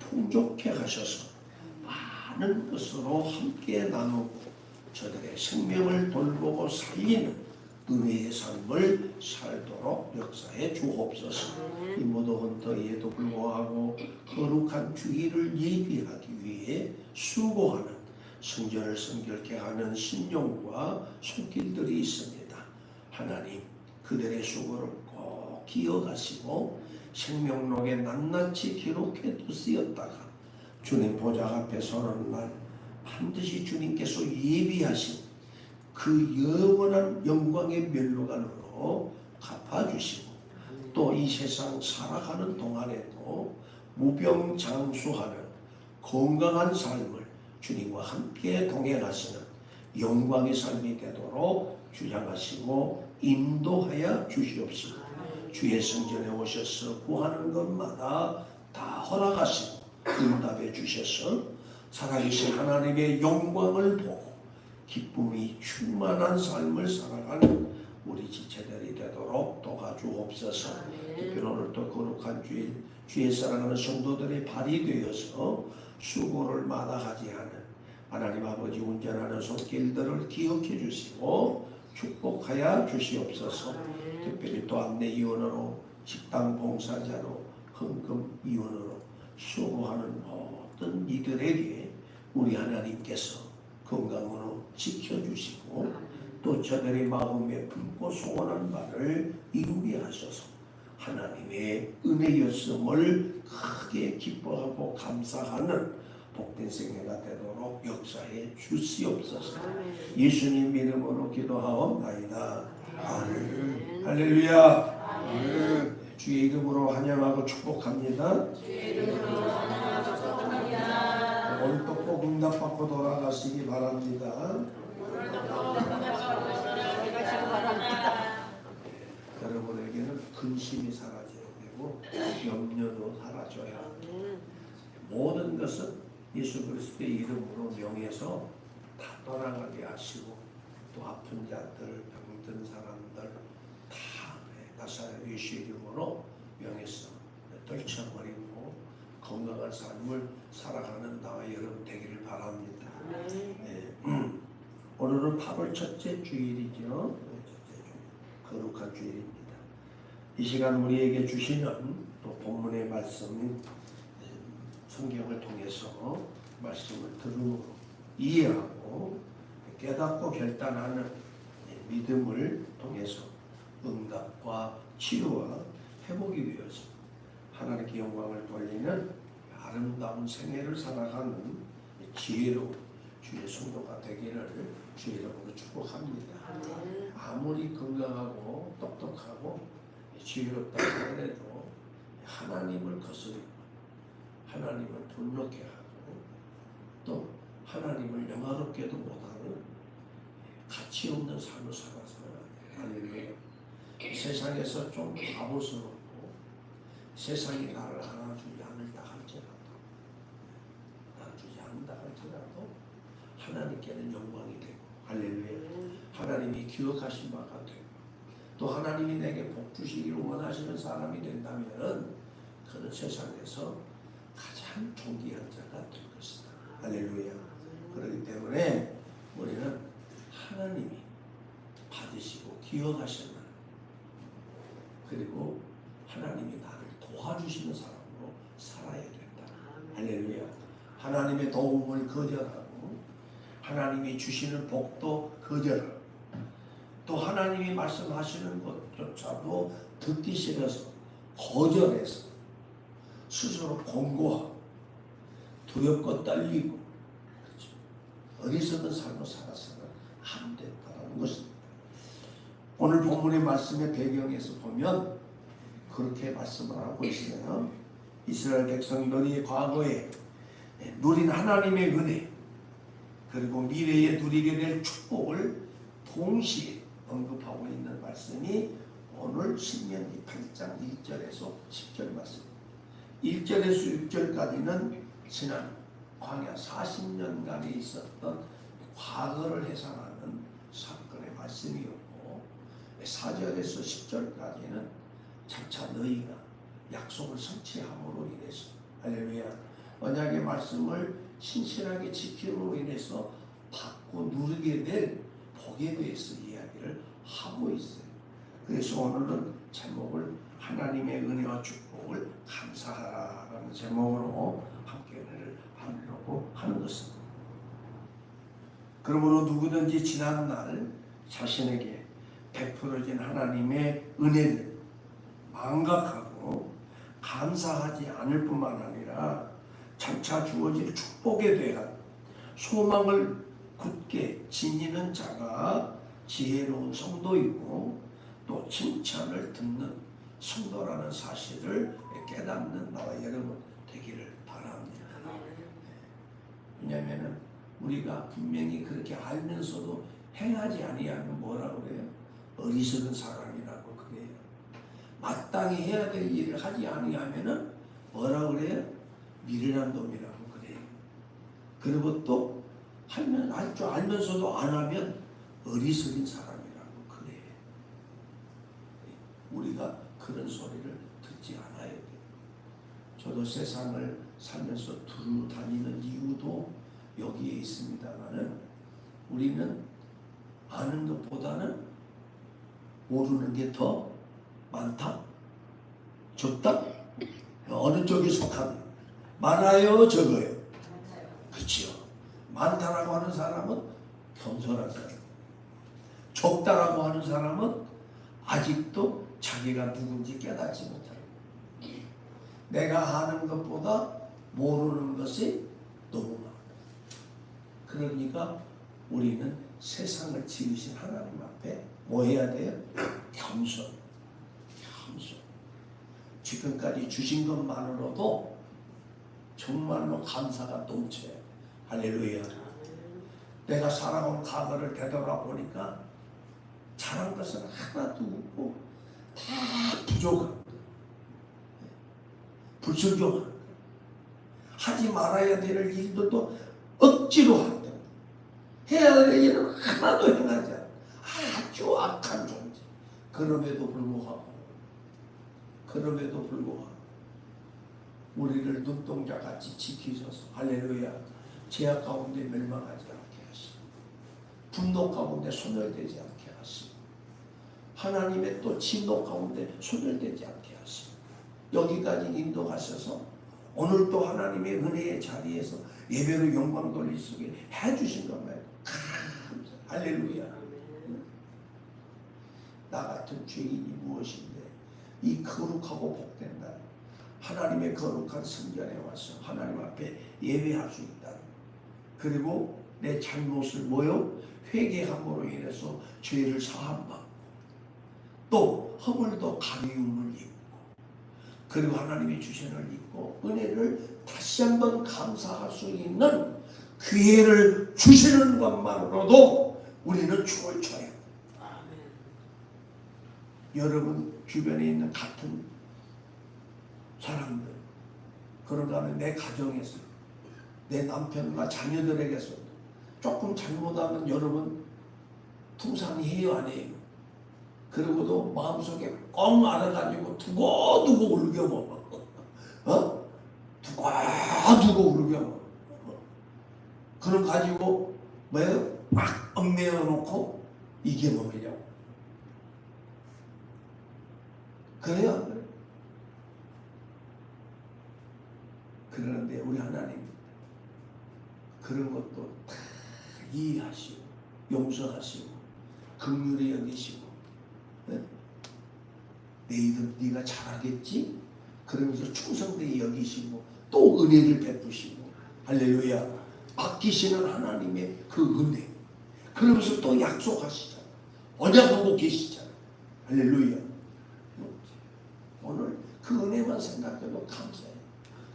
풍족해 하셔서 많은 것으로 함께 나누고 저들의 생명을 돌보고 살리는 은혜의 삶을 살도록 역사해 주옵소서. 이 무더운 더위에도 불구하고 거룩한 주일을 예비하기 위해 수고하는 성전을 성결케 하는 신령과 손길들이 있습니다. 하나님, 그들의 수고를 꼭 기억하시고 생명록에 낱낱이 기록해 두시었다가 주님 보좌 앞에 서는 날 반드시 주님께서 예비하신 그 영원한 영광의 멸류관으로 갚아주시고 또 이 세상 살아가는 동안에도 무병장수하는 건강한 삶을 주님과 함께 동행하시는 영광의 삶이 되도록 주장하시고 인도하여 주시옵시고 주의 성전에 오셔서 구하는 것마다 다 허락하시고 응답해 주셔서 살아계신 하나님의 영광을 보고 기쁨이 충만한 삶을 살아가는 우리 지체들이 되도록 도와주옵소서. 특별히 오늘 또 거룩한 주일 주의 사랑하는 성도들의 발이 되어서 수고를 마다하지 않은 하나님 아버지 운전하는 손길들을 기억해 주시고 축복하여 주시옵소서. 특별히 또 안내위원으로 식당 봉사자로 헌금위원으로 수고하는 모든 이들에게 우리 하나님께서 건강으로 지켜주시고 또 저들의 마음에 품고 소원한 바를 이루게 하셔서 하나님의 은혜였음을 크게 기뻐하고 감사하는 복된 생애가 되도록 역사해 주시옵소서. 예수님 이름으로 기도하옵나이다. 아멘. 할렐루야. 아멘. 주의 이름으로 환영하고 축복합니다. 오늘 또 꼭 응답받고 돌아가시기 바랍니다. 여러분에게는 근심이 사라져야 되고 염려도 사라져야 합니다. 모든 것은 예수 그리스도의 이름으로 명해서 다 떠나가게 하시고 또 아픈 자들, 병든 사람들 다 나사렛 예수 이름으로 명해서 떨쳐버리고 건강한 삶을 살아가는 나와 여러분 되기를 바랍니다. 네. 오늘은 8월 첫째 주일이죠. 첫째 주일. 거룩한 주일입니다. 이 시간 우리에게 주시는 또 본문의 말씀인 성경을 통해서 말씀을 들음으로 이해하고 깨닫고 결단하는 믿음을 통해서 응답과 치유와 회복이 되어서 하나님께 영광을 돌리는 아름다운 생애를 살아가는 지혜로운 주의 성도가 되기를 주의 이름으로 축복합니다. 아무리 건강하고 똑똑하고 지혜롭다고 하더라도 하나님을 거스리고 하나님을 분노케 하고 또 하나님을 영화롭게도 못하는 가치 없는 삶을 살아서는 할렐루야. 세상에서 좀 바보스럽고 세상이 나를 안아주지 않는다 할지라도 하나님께는 영광이 되고 할렐루야. 하나님이 기억하신 바가 되고 또 하나님이 내게 복 주시기를 원하시는 사람이 된다면 그는 세상에서 가장 존귀한 자가 될 것이다. 할렐루야. 그렇기 때문에 우리는 하나님이 받으시고 기억하시는 그리고 하나님이 나를 도와주시는 사람으로 살아야 된다. 할렐루야. 하나님의 도움을 거절하고 하나님이 주시는 복도 거절하고 또 하나님이 말씀하시는 것조차도 듣기 싫어서 거절해서 스스로 공고하고 두렵고 떨리고 그렇죠. 어리석은 삶을 살아서는 안 된다는 것입니다. 오늘 본문의 말씀의 배경에서 보면 그렇게 말씀을 하고 있어요. 이스라엘 백성이 너희의 과거에 누린 하나님의 은혜 그리고 미래에 누리게 될 축복을 동시에 언급하고 있는 말씀이 오늘 신명기 8장 1절에서 10절 말씀입니다. 1절에서 6절까지는 지난 광야 40년간에 있었던 과거를 해상하는 사건의 말씀이었고 4절에서 10절까지는 장차 너희가 약속을 성취함으로 인해서 할렐루야 언약의 말씀을 신실하게 지킴으로 인해서 받고 누리게 될 복에 대해서 이야기를 하고 있어요. 그래서 오늘은 제목을 하나님의 은혜와 축복을 감사하라는 제목으로 함께 은혜를 하려고 하는 것입니다. 그러므로 누구든지 지난날 자신에게 베풀어진 하나님의 은혜를 망각하고 감사하지 않을 뿐만 아니라 장차 주어질 축복에 대한 소망을 굳게 지니는 자가 지혜로운 성도이고 또 칭찬을 듣는 성도라는 사실을 깨닫는 나와 여러분 되기를 바랍니다. 왜냐하면 우리가 분명히 그렇게 알면서도 행하지 아니하면 뭐라 그래요? 어리석은 사람이라고 그래요. 마땅히 해야 될 일을 하지 아니하면은 뭐라 그래요? 미련한 놈이라고 그래요. 그리고 또 하면 할 줄 알면서도 안 하면 어리석은 사람이라고 그래요. 우리가 그런 소리를 듣지 않아야 돼요. 저도 세상을 살면서 두루 다니는 이유도 여기에 있습니다만은 우리는 아는 것보다는 모르는 게 더 많다? 적다? 어느 쪽에 속하는? 많아요? 적어요? 그렇죠. 많다라고 하는 사람은 겸손한 사람. 적다라고 하는 사람은 아직도 자기가 누군지 깨닫지 못하는. 내가 아는 것보다 모르는 것이 너무 많아. 그러니까 우리는 세상을 지으신 하나님 앞에 뭐 해야 돼요? 겸손. 겸손. 지금까지 주신 것만으로도 정말로 감사가 넘쳐요. 할렐루야. 내가 살아온 과거를 되돌아보니까 잘한 것은 하나도 없고 다 부족한 거예요. 불순종한 거예요. 하지 말아야 될 일들도 억지로 한다. 해야 될 일은 하나도 행하지 않아. 아주 악한 존재. 그럼에도 불구하고 우리를 눈동자같이 지키셔서 할렐루야. 죄악 가운데 멸망하지 않게 하시고 분노 가운데 소멸되지 않게 하시고 하나님의 또 진노 가운데 소멸되지 않게 하시고 여기까지 인도하셔서 오늘 또 하나님의 은혜의 자리에서 예배로 영광 돌릴 수 있게 해주신 것만 할렐루야. 나 같은 죄인이 무엇인데 이 거룩하고 복된 날 하나님의 거룩한 성전에 와서 하나님 앞에 예배할 수 있다. 그리고 내 잘못을 회개함으로 인해서 죄를 사함받고 또 허물도 가리움을 입고 그리고 하나님의 주신을 입고 은혜를 다시 한번 감사할 수 있는 기회를 주시는 것만으로도 우리는 춤을 춰요. 여러분 주변에 있는 같은 사람들, 그러다면 내 가정에서 내 남편과 자녀들에게서 조금 잘못하면 여러분 통상해요 안 해요? 그리고도 마음속에 꼭 알아가지고 두고두고 울겨 먹어. 두고두고 울겨 먹어. 그럼 가지고 뭐예요? 막 얽매여 놓고 이겨 먹으려고. 그래요? 그런데 우리 하나님 그런 것도 다 이해하시고 용서하시고 긍휼히 여기시고 너희들 네가 잘하겠지? 그러면서 충성되게 여기시고 또 은혜를 베푸시고 할렐루야. 아끼시는 하나님의 그 은혜 그러면서 또 약속하시잖아. 언약하고 계시잖아. 할렐루야. 오늘 그 은혜만 생각해도 감사해요.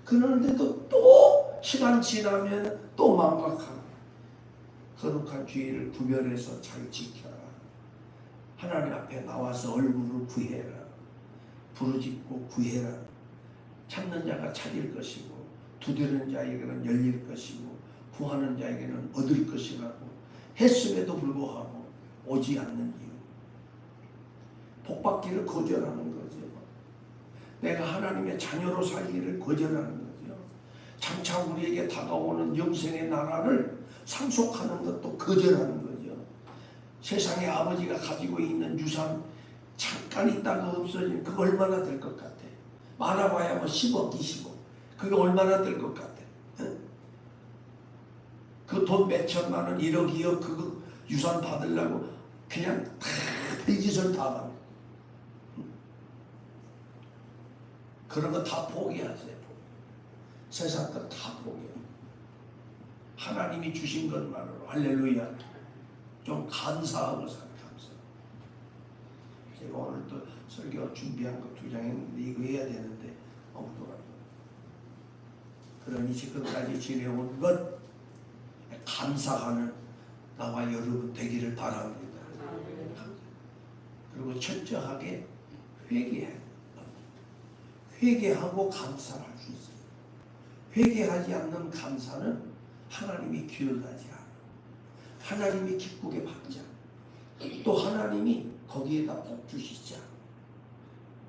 그런데도 또 시간 지나면 또 망각하고 거룩한 죄를 구별해서 잘 지켜라. 하나님 앞에 나와서 얼굴을 구해라. 부르짖고 구해라. 찾는 자가 찾을 것이고 두드리는 자에게는 열릴 것이고 구하는 자에게는 얻을 것이라고 했음에도 불구하고 오지 않는 이유. 복받기를 거절하는 거죠. 내가 하나님의 자녀로 살기를 거절하는 거죠. 장차 장차 우리에게 다가오는 영생의 나라를 상속하는 것도 거절하는 거죠. 세상에 아버지가 가지고 있는 유산 잠깐 있다가 없어지면 그거 얼마나 될 것 같아? 많아봐야 뭐 10억, 20억. 그게 얼마나 될 것 같아? 그 돈 몇천만 원, 1억, 2억 그거 유산 받으려고 그냥 다 별짓을 다 하고 그런 거 다 포기하세요. 세상 거 다 포기해요. 하나님이 주신 것만으로 할렐루야. 좀 감사하고 살 감사. 제가 오늘 또 설교 준비한 거 2장 했는데 이거 해야 되는데 엉뚱하게. 그러니 지금까지 지내온 것 감사하는 나와 여러분 되기를 바랍니다. 그리고 철저하게 회개하고 감사를 할 수 있어요. 회개하지 않는 감사는 하나님이 기억하지 않아. 하나님이 기쁘게 받지 않아. 또 하나님이 거기에다 복 주시지 않아.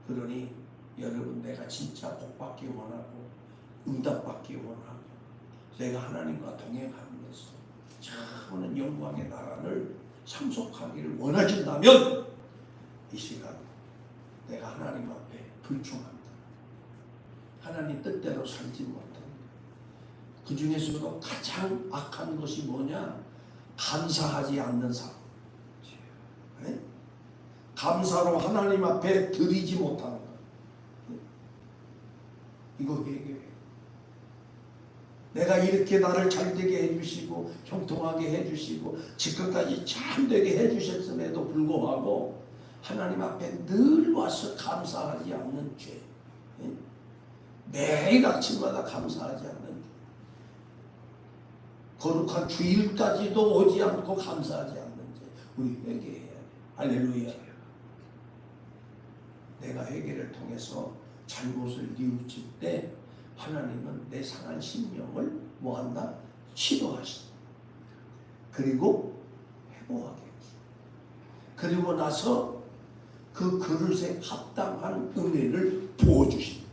그러니 여러분 내가 진짜 복 받기 원하고 응답 받기 원하고 내가 하나님과 동행하면서 저는 영광의 나라를 상속하기를 원하신다면 이 시간 내가 하나님 앞에 불충한다. 하나님 뜻대로 살지 못한다. 그 중에서도 가장 악한 것이 뭐냐? 감사하지 않는 삶. 네? 감사로 하나님 앞에 드리지 못하는 것. 이거 회개해. 내가 이렇게 나를 잘되게 해주시고 형통하게 해주시고 지금까지 참되게 해주셨음에도 불구하고 하나님 앞에 늘 와서 감사하지 않는 죄. 매일 아침마다 감사하지 않는 죄. 거룩한 주일까지도 오지 않고 감사하지 않는 죄. 우리 회개해야 돼. 할렐루야. 내가 회개를 통해서 잘못을 뉘우칠 때 하나님은 내 상한 심령을 뭐한다? 치료하시다. 그리고 회복하게 하시다. 그리고 나서 그 그릇에 합당한 은혜를 부어주시다.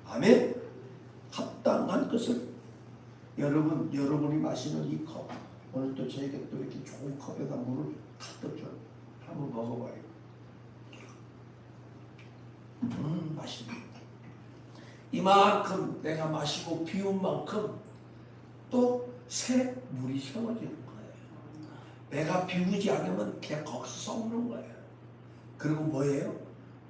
아멘. 합당한 것을 여러분이 마시는 이 컵, 오늘 또 저에게 또 이렇게 좋은 컵에다 물을 갖다 줘. 한번 먹어봐요. 맛있네. 이만큼 내가 마시고 비운 만큼 또 새 물이 세워지는 거예요. 내가 비우지 않으면 그냥 거기서 썩는 거예요. 그리고 뭐예요?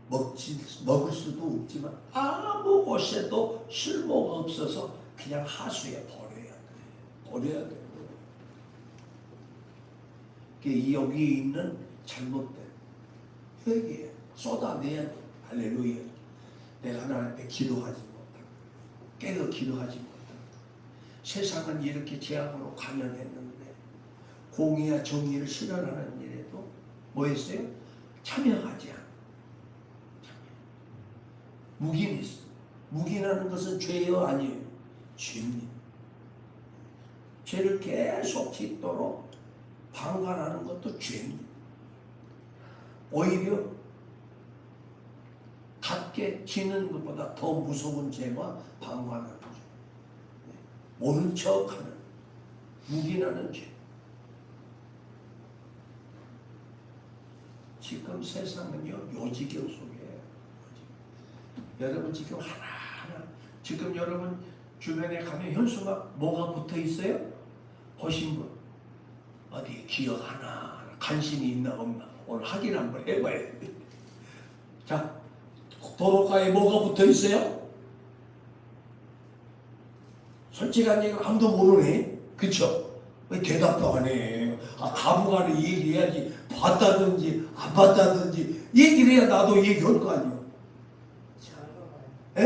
먹을 수도 없지만 아무 곳에도 쓸모가 없어서 그냥 하수에 버려야 돼요. 여기 있는 잘못된 회개에 쏟아내야 돼. 할렐루야. 내가 하나님 앞에 기도하지 못하고 깨어 기도하지 못하고 세상은 이렇게 재앙으로 가면했는데 공의와 정의를 실현하는 일에도 뭐 했어요? 참여하지 않아. 묵인했어. 묵인하는 것은 죄요 아니에요? 죄입니다. 죄를 계속 짓도록 방관하는 것도 죄입니다. 오히려 갖게 지는 것보다 더 무서운 죄와 방관하는 죄. 모른 척하는, 묵인하는 죄. 지금 세상은요, 요지경 속이에요. 여러분 지금 하나하나, 지금 여러분 주변에 가면 현수막 뭐가 붙어 있어요? 보신 분, 어디 기억 하나, 관심이 있나 없나, 오늘 확인 한번 해봐야 돼. 자, 도로가에 뭐가 붙어 있어요? 솔직한 얘기 아무도 모르네. 그쵸? 왜 대답도 안 해? 가부간에 얘기해야지. 봤다든지 안 봤다든지 얘기를 해야 나도 얘기할 거 아니에요. 예?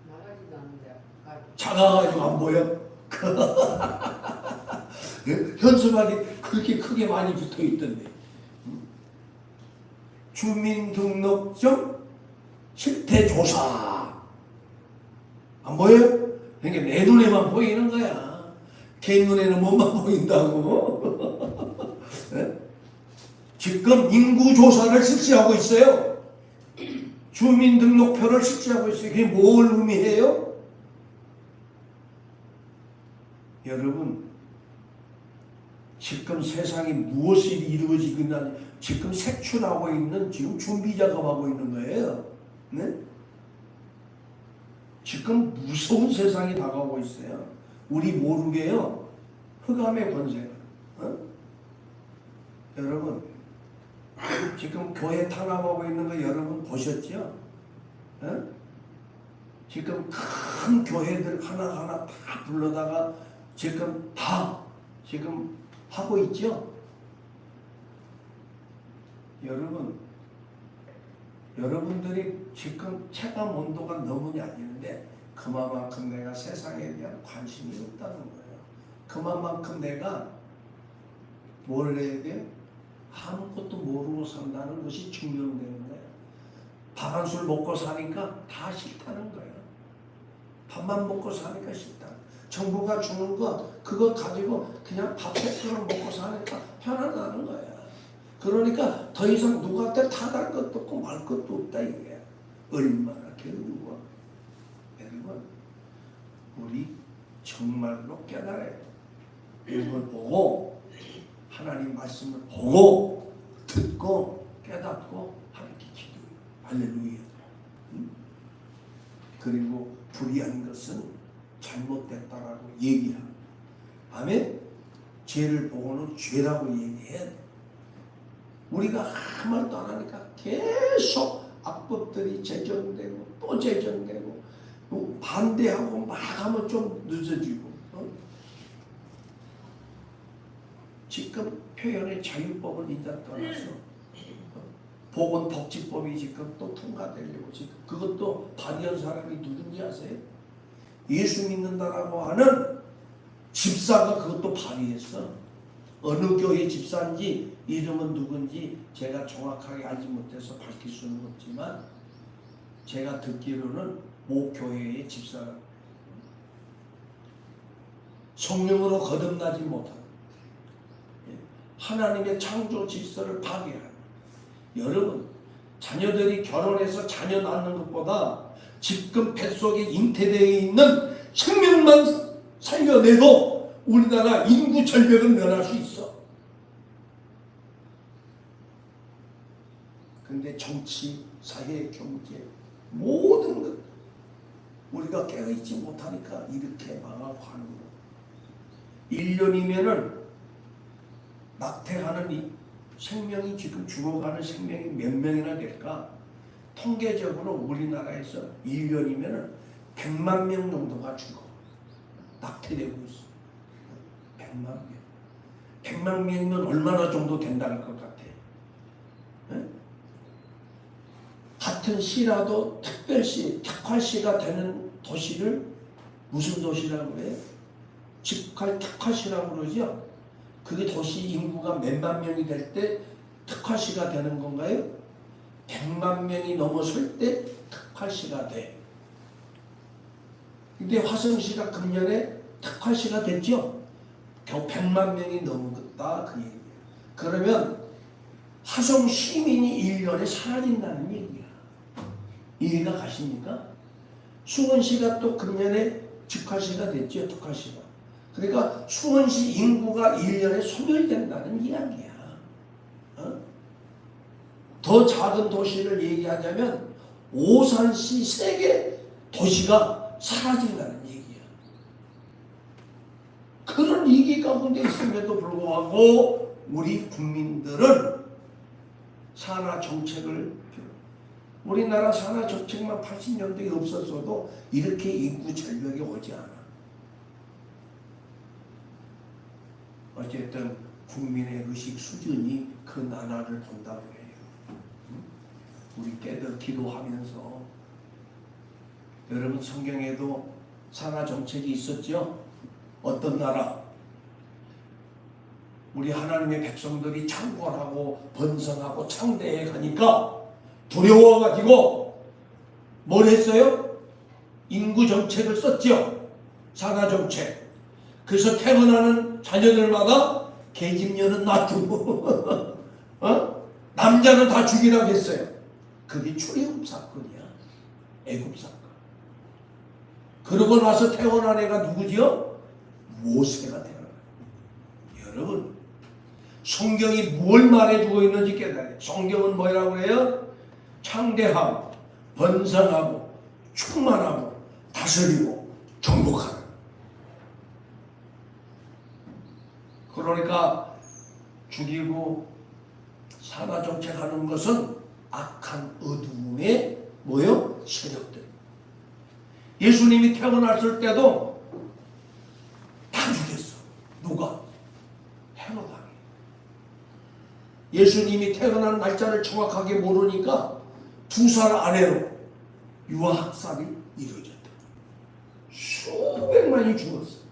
나가지도 않는데 작아가지고 안 보여? 현수막이 그렇게 크게 많이 붙어 있던데. 주민등록증 실태조사 안 보여요? 그러니까 내 눈에만 보이는 거야. 걔 눈에는 뭐만 보인다고. 네? 지금 인구조사를 실시하고 있어요. 주민등록표를 실시하고 있어요. 그게 뭘 의미해요? 여러분, 지금 세상에 무엇이 이루어지고 있나, 지금 색출하고 있는, 지금 준비 작업하고 있는 거예요. 네? 지금 무서운 세상이 다가오고 있어요. 우리 모르게요. 흑암의 권세가. 여러분, 지금 교회 탄압하고 있는 거 여러분 보셨죠? 지금 큰 교회들 하나하나 다 불러다가 지금 다 지금 하고 있죠? 여러분들이 지금 체감 온도가 너무 낮은데 그만큼 내가 세상에 대한 관심이 없다는 거예요. 그만큼 내가 뭘 해야 돼? 아무것도 모르고 산다는 것이 증명되는 거예요. 밥 한 술 먹고 사니까 다 싫다는 거예요. 밥만 먹고 사니까 싫다. 정부가 주는 거 그거 가지고 그냥 밥 한 그릇 먹고 사니까 편하다는 거야. 그러니까 더 이상 누구한테 타갈 것도 없고 말 것도 없다 이게. 얼마나 게으르고. 여러분, 우리 정말로 깨달아요. 이걸 보고 하나님 말씀을 보고 듣고 깨닫고 하나님께 기도해요. 할렐루야. 그리고 불의한 것은 잘못됐다라고 얘기하고, 아멘. 죄를 보고는 죄라고 얘기해야 돼. 우리가 아무 말도 안 하니까 계속 악법들이 제정되고 또 제정되고, 반대하고 막 하면 좀 늦어지고. 지금 표현의 자유법을 이제 떠나서 보건복지법이 지금 또 통과되려고 지금 그것도 발의한 사람이 누군지 아세요? 예수 믿는다라고 하는 집사가 그것도 발의했어. 어느 교회 집사인지 이름은 누군지 제가 정확하게 알지 못해서 밝힐 수는 없지만 제가 듣기로는 모 교회의 집사라고. 성령으로 거듭나지 못한 하나님의 창조 질서를 파괴하는. 여러분, 자녀들이 결혼해서 자녀 낳는 것보다 지금 뱃속에 잉태되어 있는 생명만 살려내도 우리나라 인구 절벽을 면할 수 있어. 근데 정치, 사회, 경제 모든 것 우리가 깨어있지 못하니까 이렇게 망하고 하는 거야. 1년이면은 낙태하는 이 생명이 지금 죽어가는 생명이 몇 명이나 될까? 통계적으로 우리나라에서 1년이면 100만 명 정도가 죽어. 낙태되고 있어. 100만 명. 100만 명이면 얼마나 정도 된다는 것 같아? 네? 같은 시라도 특별시, 특화시가 되는 도시를 무슨 도시라고 그래요? 특화시라고 그러죠? 그게 도시 인구가 몇만 명이 될 때 특화시가 되는 건가요? 100만 명이 넘어설 때 특화시가 돼. 근데 화성시가 금년에 특화시가 됐죠? 겨우 100만 명이 넘었다 그 얘기예요. 그러면 화성 시민이 1년에 사라진다는 얘기야. 이해가 가십니까? 수원시가 또 금년에 직화시가 됐죠, 특화시가. 그러니까 수원시 인구가 1년에 소멸된다는 이야기야. 더 작은 도시를 얘기하자면 오산시 3개 도시가 사라진다는 얘기야. 그런 위기 가운데 있음에도 불구하고 우리 국민들은 산하 정책을, 우리나라 산하 정책만 80년대에 없었어도 이렇게 인구 절벽이 오지 않아. 어쨌든 국민의 의식 수준이 그 나라를 본다고 해요. 우리 깨닫 기도하면서, 여러분 성경에도 산하 정책이 있었죠. 어떤 나라? 우리 하나님의 백성들이 창궐하고 번성하고 창대해 가니까 두려워가지고 뭘 했어요? 인구 정책을 썼죠. 산하 정책. 그래서 태어나는 자녀들마다 계집녀는 놔두고 남자는 다 죽이라고 했어요. 그게 출애굽 사건이야. 애굽 사건. 그러고 나서 태어난 애가 누구지요? 모세가 태어나요. 여러분, 성경이 뭘 말해주고 있는지 깨달아요. 성경은 뭐라고 해요? 창대하고 번성하고 충만하고 다스리고 정복하는. 그러니까 죽이고 산화정책하는 것은 악한 어두움의 뭐요? 세력들. 예수님이 태어났을 때도 다 죽였어. 누가? 헤로당이. 예수님이 태어난 날짜를 정확하게 모르니까 2살 아래로 유아학살이 이루어졌다. 수백만이 죽었어.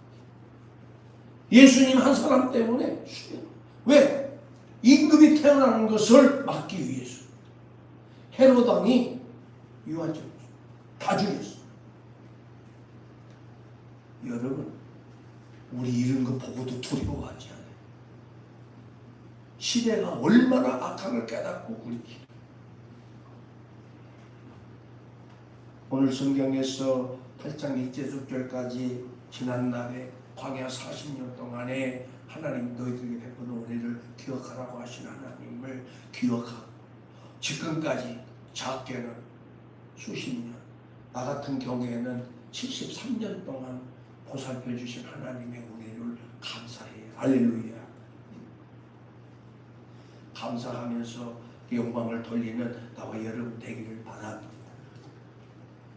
예수님 한 사람 때문에 왜? 임금이 태어나는 것을 막기 위해서. 헤로당이 유아죄 다 죽였어. 여러분, 우리 이런 거 보고도 두려워하지 않아요? 시대가 얼마나 악한 걸 깨닫고 우리 오늘 성경에서 8장 1절 6절까지 지난날에 광야 40년 동안에 하나님 너희들에게 베푸는 은혜를 기억하라고 하신 하나님을 기억하고 지금까지 작게는 수십 년, 나 같은 경우에는 73년 동안 보살펴 주신 하나님의 은혜를 감사해요. 할렐루야. 감사하면서 영광을 돌리는 나와 여러분 되기를 바랍니다.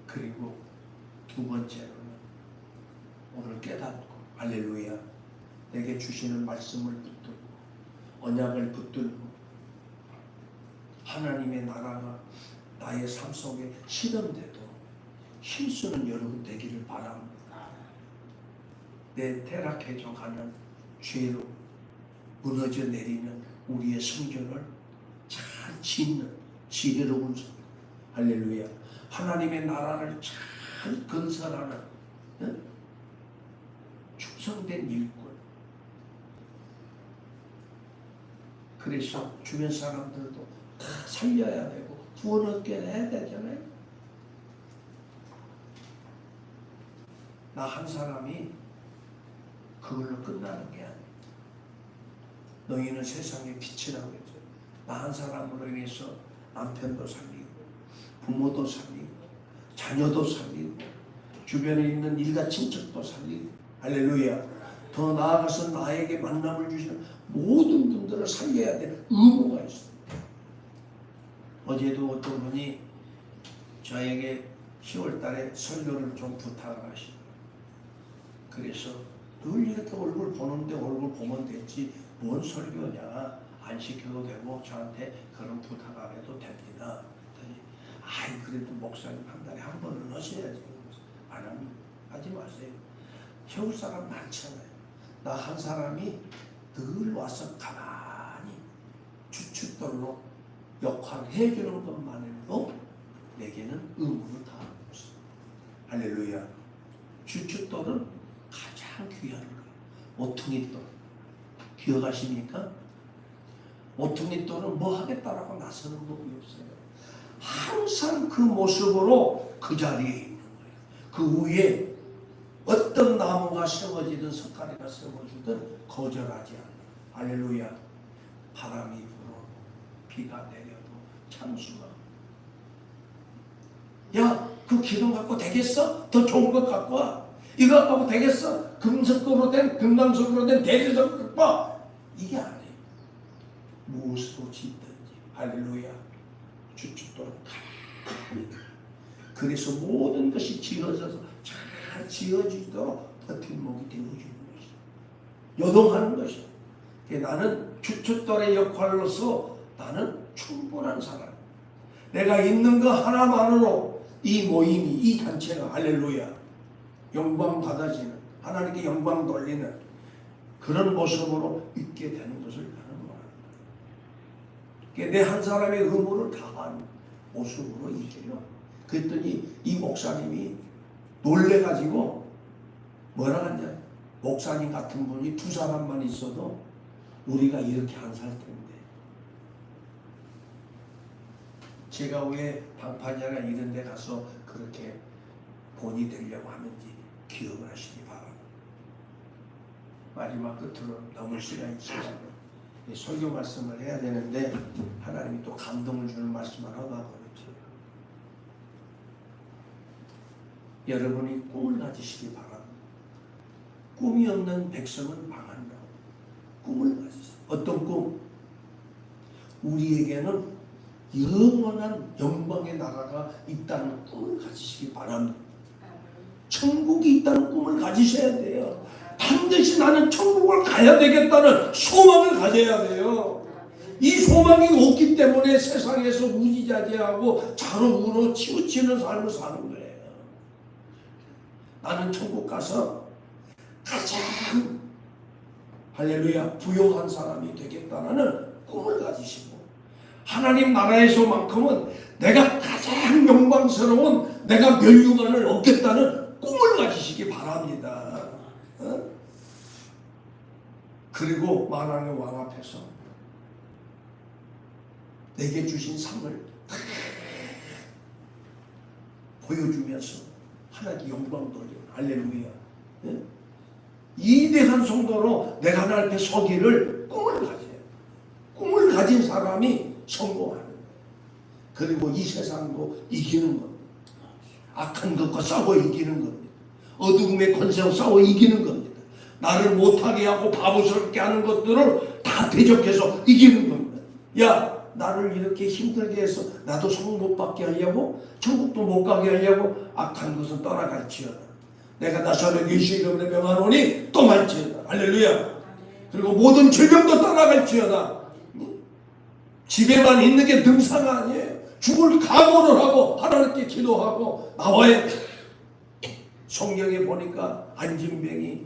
그리고 두 번째로는 오늘 깨닫고 할렐루야, 내게 주시는 말씀을 붙들고 언약을 붙들고 하나님의 나라가 나의 삶 속에 실현돼도 힘쓰는 여러분 되기를 바랍니다. 내 타락해져 가는 죄로 무너져 내리는 우리의 성전을 잘 짓는 지혜로운 성. 할렐루야. 하나님의 나라를 잘 건설하는 충성된 일꾼. 그래서 주변 사람들도 다 살려야 되고 구원 얻게 해야 되잖아요. 나 한 사람이 그걸로 끝나는 게 아니에요. 너희는 세상의 빛이라고 했죠. 나 한 사람으로 인해서 남편도 살리고 부모도 살리고 자녀도 살리고 주변에 있는 일가 친척도 살리고 할렐루야. 더 나아가서 나에게 만남을 주시는 모든 분들을 살려야 되는 의무가 있습니다. 어제도 어떤 분이 저에게 10월 달에 설교를 좀 부탁을 하시고 그래서 늘 이렇게 얼굴 보는데 얼굴 보면 됐지 뭔 설교냐, 안 시켜도 되고 저한테 그런 부탁 안 해도 됩니다. 그랬더니 아이 그래도 목사님 한 달에 한 번은 하셔야지. 안 하면 하지 마세요. 세울 사람 많잖아요. 나 한 사람이 늘 와서 가만히 주춧돌로 역할을 해주는 것만으로도 내게는 의무를 다하는 것입니다. 할렐루야. 주춧돌은 가장 귀한 거예요. 모퉁이돌 기억하십니까? 모퉁이돌은 뭐 하겠다라고 나서는 법이 없어요. 항상 그 모습으로 그 자리에 있는 거예요. 그 위에 어떤 나무가 세워지든 석가래가 세워지든 거절하지 않아. 할렐루야. 바람이 불어도 비가 내려도 참수가 야, 그 기둥 갖고 되겠어? 더 좋은 것 갖고 와. 이거 갖고 되겠어? 금속으로 된, 금강석으로 된 대리석 갖고 와. 이게 아니에요. 무엇으로 짓든지 할렐루야. 주춧돌은 가만히. 그래서 모든 것이 지어져서 잘 지어지도록 버팀목이 되어주는 것이야. 요동하는 것이야. 나는 주춧돌의 역할로서 나는 충분한 사람. 내가 있는 거 하나만으로 이 모임이, 이 단체가 할렐루야 영광 받아지는, 하나님께 영광 돌리는 그런 모습으로 있게 되는 것을 나는 원합니다. 내 한 사람의 의무를 다한 모습으로 있게요. 그랬더니 이 목사님이 놀래가지고 뭐라 하냐, 목사님 같은 분이 두 사람만 있어도 우리가 이렇게 안 살 텐데 제가 왜 방파제나 이런 데 가서 그렇게 본이 되려고 하는지 기억을 하시기 바랍니다. 마지막 끝으로 넘을 시간이 지나고 설교 말씀을 해야 되는데 하나님이 또 감동을 주는 말씀을 하다 버렸죠. 여러분이 꿈을 가지시기 바랍니다. 꿈이 없는 백성은 망한다. 꿈을 가지세요. 어떤 꿈? 우리에게는 영원한 영광의 나라가 있다는 꿈을 가지시기 바랍니다. 천국이 있다는 꿈을 가지셔야 돼요. 반드시 나는 천국을 가야 되겠다는 소망을 가져야 돼요. 이 소망이 없기 때문에 세상에서 우지자지하고 좌로우로 치우치는 삶을 사는 거예요. 나는 천국 가서 가장 할렐루야 부유한 사람이 되겠다는 꿈을 가지시고 하나님 나라에서만큼은 내가 가장 영광스러운 내가 멸류관을 얻겠다는 꿈을 가지시기 바랍니다. 그리고 만왕의 왕 앞에서 내게 주신 상을 보여주면서 하나님께 영광 돌리는 할렐루야. 이대한 성도로 내가 하나님 앞에 서기를 꿈을 가져요. 꿈을 가진 사람이 성공하는 거예요. 그리고 이 세상도 이기는 겁니다. 악한 것과 싸워 이기는 겁니다. 어두움의 권세와 싸워 이기는 겁니다. 나를 못하게 하고 바보스럽게 하는 것들을 다 대적해서 이기는 겁니다. 야, 나를 이렇게 힘들게 해서 나도 성 못 받게 하려고 천국도 못 가게 하려고 악한 것은 떠나갈지어다. 내가 나사렛 예수 이름으로 명하노니 떠날지어다. 할렐루야. 그리고 모든 질병도 떠나갈지어다. 집에만 있는 게 능사가 아니에요. 죽을 각오를 하고 하나님께 기도하고 나와야 돼. 성경에 보니까 안진뱅이,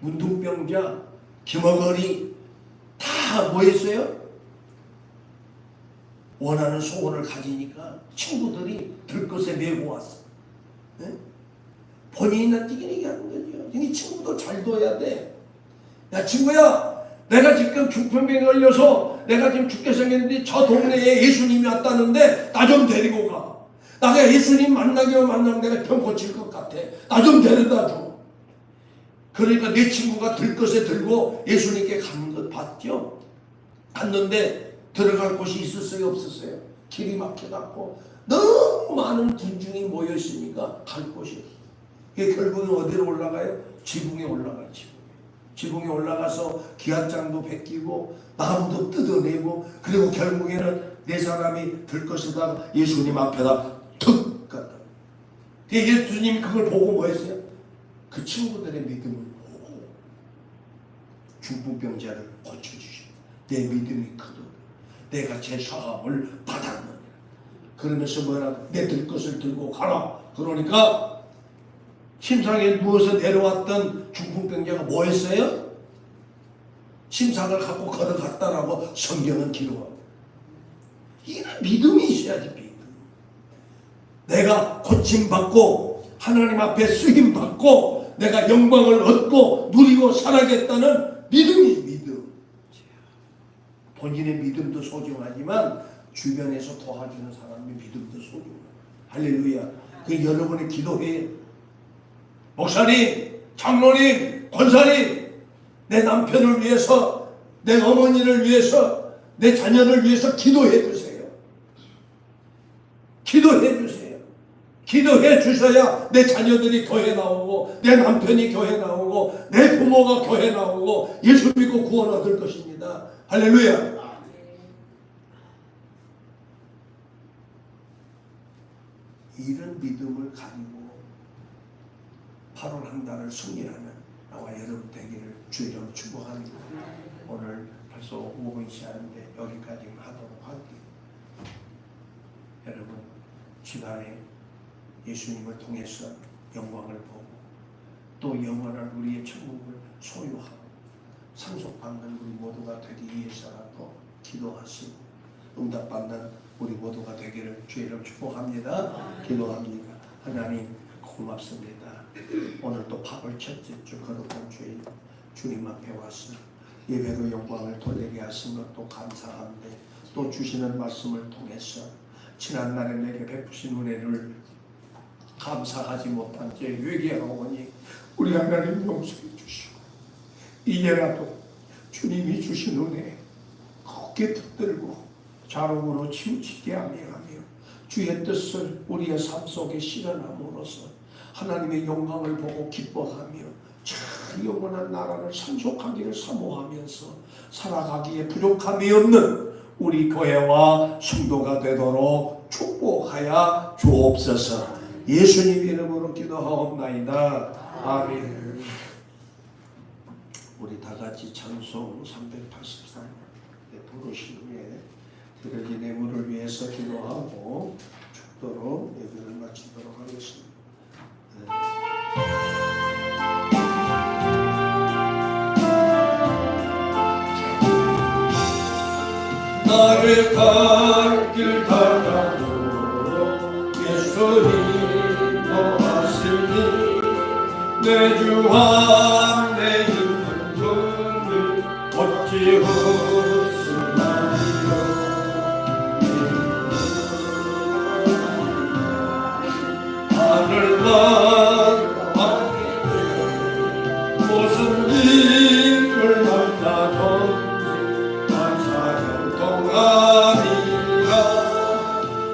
문둥병자, 김어거리 다 뭐했어요? 원하는 소원을 가지니까 친구들이 들것에 메고 왔어. 네? 본인이 뛰긴 얘기하는 거죠. 이 친구도 잘 둬야 돼. 야 친구야, 내가 지금 중풍병에 걸려서 내가 지금 죽게 생겼는데 저 동네에 예수님이 왔다는데 나 좀 데리고 가. 나가 예수님 만나면 내가 병 고칠 것 같아. 나 좀 데려다 줘. 그러니까 내 친구가 들것에 들고 예수님께 가는 것 봤죠? 갔는데 들어갈 곳이 있었어요? 없었어요? 길이 막혀갖고 너무 많은 군중이 모여있으니까 갈 곳이 없어요. 결국에 어디로 올라가요? 지붕에 올라가요. 지붕에 올라가서 기압장도 베끼고 나무도 뜯어내고 그리고 결국에는 네 사람이 들것에다가 예수님 앞에다 툭 갖다. 예수님이 그걸 보고 뭐 했어요? 그 친구들의 믿음을 보고 중풍병자를 고쳐주시고 내 믿음이 크도다. 내가 제 사함을 받았느니라. 그러면서 뭐라 내 들것을 들고 가라. 그러니까 침상에 누워서 내려왔던 중풍병자가 뭐 했어요? 침상을 갖고 걸어갔다라고 성경은 기록합니다. 이런 믿음이 있어야지. 믿음. 내가 고침받고 하나님 앞에 쓰임받고 내가 영광을 얻고 누리고 살아겠다는 믿음이 믿음. 본인의 믿음도 소중하지만 주변에서 도와주는 사람의 믿음도 소중해요. 할렐루야. 그 여러분의 기도해. 목사님, 장로님, 권사님, 내 남편을 위해서, 내 어머니를 위해서, 내 자녀를 위해서 기도해 주세요. 기도해 주세요. 기도해 주셔야 내 자녀들이 교회 나오고 내 남편이 교회 나오고 내 부모가 교회 나오고 예수 믿고 구원 얻을 것입니다. 할렐루야. 이런 믿음을 가지고 8월 한 달을 승리하는 나와 여러분 되기를 주의 이름으로 축복합니다. 오늘 벌써 5분이 지났는데 여기까지 하도록 할게요. 여러분 집안에 예수님을 통해서 영광을 보고 또 영원한 우리의 천국을 소유하고 상속받는 우리 모두가 되기 위해서라도 기도하시고 응답받는 우리 모두가 되기를 주의 이름 축복합니다. 기도합니다. 하나님 고맙습니다. 오늘 또 8월 첫째 주 거룩한 주일 주님 앞에 와서 예배로 영광을 돌리게 하신 것도 감사한데 또 주시는 말씀을 통해서 지난날에 내게 베푸신 은혜를 감사하지 못한 죄 회개하오니 우리 하나님 용서해 주시고 이제라도 주님이 주신 은혜 굳게 붙들고 자롱으로 치우치게 아니하며 주의 뜻을 우리의 삶 속에 실현함으로써 하나님의 영광을 보고 기뻐하며 참 영원한 나라를 상속하기를 사모하면서 살아가기에 부족함이 없는 우리 교회와 성도가 되도록 축복하여 주옵소서. 예수님 이름으로 기도하옵나이다. 아멘. 우리 다 같이 찬송 383 부르신 후에 드려진 예물을 위해서 기도하고 축도로 예배를 마치도록 하겠습니다. 나를 갈 길 달라도 예수님 도하시니 내 주와 내 힘은 눈을 어찌 없으나요. 하늘만 무슨 일을 만나든지 반사형 동안이라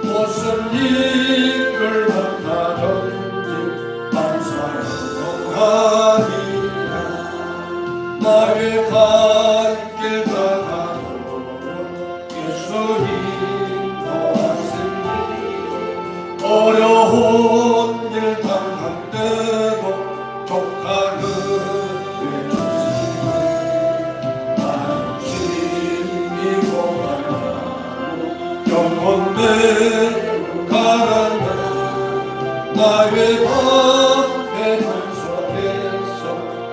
무슨 일을 만나든지 반사형 동안이라 나의 갈 길 다가도 예수님 도하시니 어려운 일 당할 때도 족하는 되주시니 안심이고 영원대로 가라나 나의 밤의 단속에서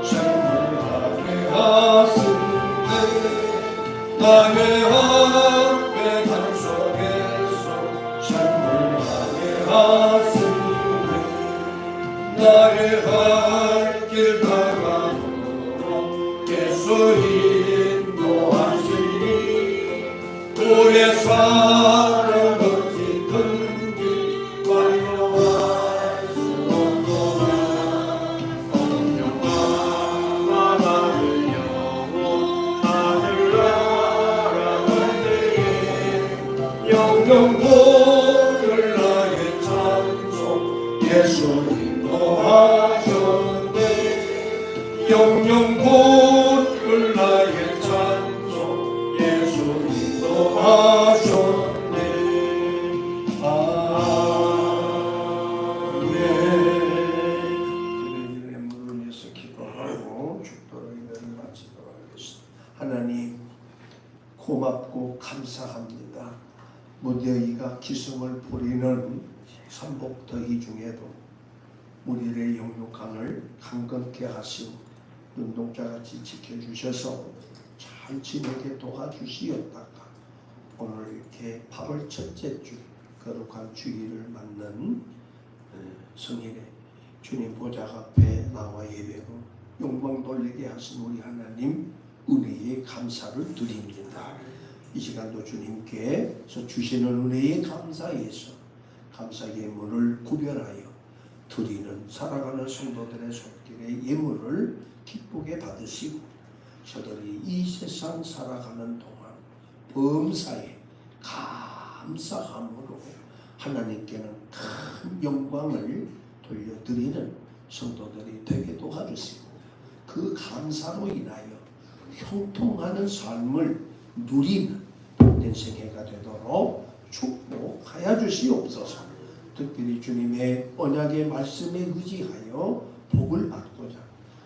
생물하게 하시네 나의 밤의 단속에서 생물하게 하시네 나의 갈 길 다가도록 예수 인도하시니 우리의 사랑 어찌든지 완료할 수 없도다 공평한 나라의 영원 하늘나라의 영영보를 나의 찬송 예수 인도하셨네 영영보를 나의 찬송 예수 인도하셨네 아멘. 그들의 물을 위해서 기도하고 축도로 예배를 마치도록 하겠습니다. 하나님 고맙고 감사합니다. 무더위가 기승을 부리는 삼복더위 중에도 우리의 영육간을 강건케 하시고 눈동자같이 지켜주셔서 잘 지내게 도와주시었다가 오늘 이렇게 8월 첫째 주 거룩한 주일을 맞는 성일에 주님 보좌 앞에 나와 예배로 영광 돌리게 하신 우리 하나님 은혜에 감사를 드립니다. 이 시간도 주님께서 주시는 은혜에 감사해서 감사 예물을 구별하여 드리는 살아가는 성도들의 손길의 예물을 기쁘게 받으시고 저들이 이 세상 살아가는 동안 범사에 감사함으로 하나님께는 큰 영광을 돌려드리는 성도들이 되게 도와주시고 그 감사로 인하여 형통하는 삶을 누리는 복된 생애가 되도록 축복하여 주시옵소서. 특별히 주님의 언약의 말씀에 의지하여 복을 받고자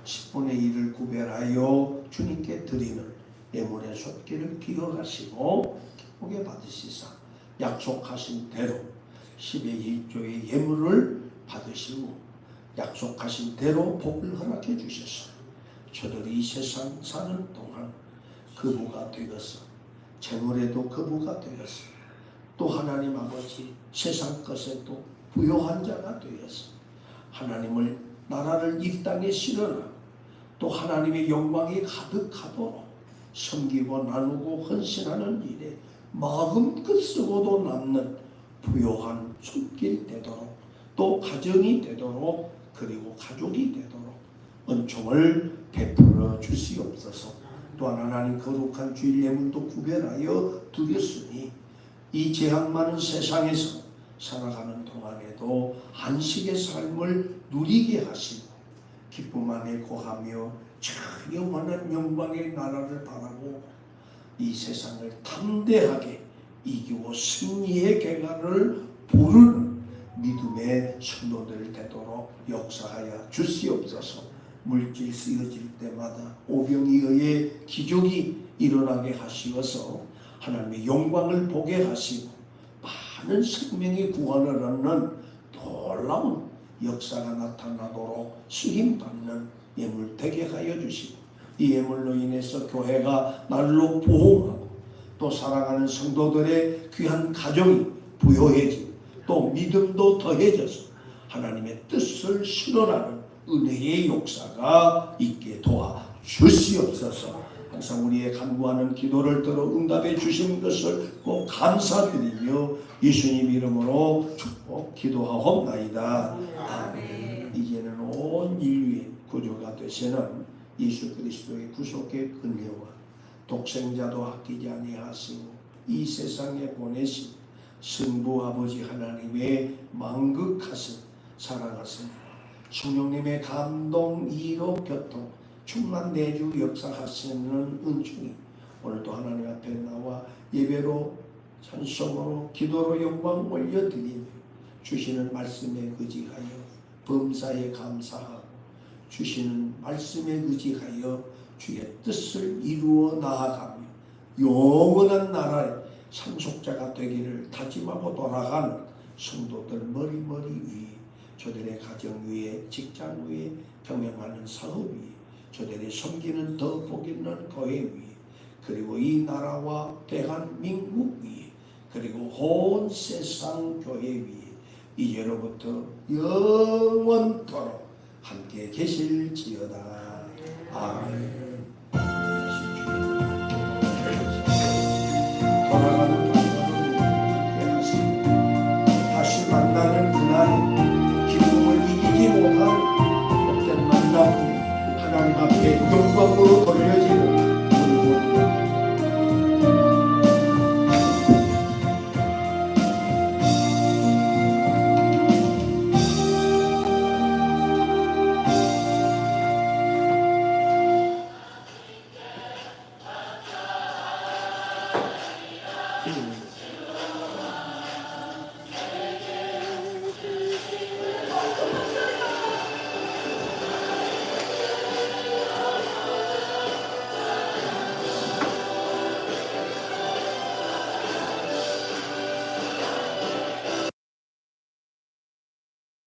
10분의 1을 구별하여 주님께 드리는 예물의 손길을 기억하시고 기쁘게 받으시사 약속하신 대로 10의 1조의 예물을 받으시고 약속하신 대로 복을 허락해 주셔서 저들이 이 세상 사는 동안 거부가 되어서 재물에도 거부가 되어서 또 하나님 아버지 세상 것에도 부요한 자가 되어서 하나님을 나라를 이 땅에 실현하고 또 하나님의 영광이 가득하도록 섬기고 나누고 헌신하는 일에 마음껏 쓰고도 남는 부요한 손길 되도록 또 가정이 되도록 그리고 가족이 되도록 은총을 베풀어 주시옵소서. 주옵소서. 또한 하나님 거룩한 주일 예물도 구별하여 드렸으니 이 죄악 많은 세상에서 살아가는 동안에도 안식의 삶을 누리게 하시고 기쁨 안에 거하며 저 영원한 영광의 나라를 바라고 이 세상을 담대하게 이기고 승리의 개간을 부르는 믿음의 성도들 되도록 역사하여 주시옵소서. 물질 쓰여질 때마다 오병이어의 기적이 일어나게 하시어서 하나님의 영광을 보게 하시고 많은 생명의 구원을 얻는 놀라운 역사가 나타나도록 쓰임받는 예물 되게 하여 주시고 이 예물로 인해서 교회가 날로 부흥하고 또 사랑하는 성도들의 귀한 가정이 부요해지고 또 믿음도 더해져서 하나님의 뜻을 실현하는 은혜의 역사가 있게 도와 주시옵소서. 항상 우리의 간구하는 기도를 들어 응답해 주신 것을 꼭 감사드리며 예수님 이름으로 축복 기도하옵나이다. 아멘. 이제는 온 인류의 구주가 되시는 예수 그리스도의 구속의 은혜와 독생자도 아끼지 아니하시고 이 세상에 보내신 성부 아버지 하나님의 만극하신 사랑하신 성령님의 감동, 이로, 교통, 충만 내주 역사하시는 은총이 오늘도 하나님 앞에 나와 예배로 찬송으로 기도로 영광 올려드리며 주시는 말씀에 의지하여 범사에 감사하고 주시는 말씀에 의지하여 주의 뜻을 이루어 나아가며 영원한 나라의 상속자가 되기를 다짐하고 돌아가는 성도들 머리머리 위에 저들의 가정 위에 직장 위에 경영하는 사업 위에 저들의 섬기는 더 복있는 교회 위에 그리고 이 나라와 대한민국 위에 그리고 온 세상 교회 위에 이제로부터 영원토록 함께 계실지어다. 아멘. 돌아가는 방법을 하시고 다시 만나는 그날 기쁨을 이기지 못할 못된 만남 하나님 앞에 영광으로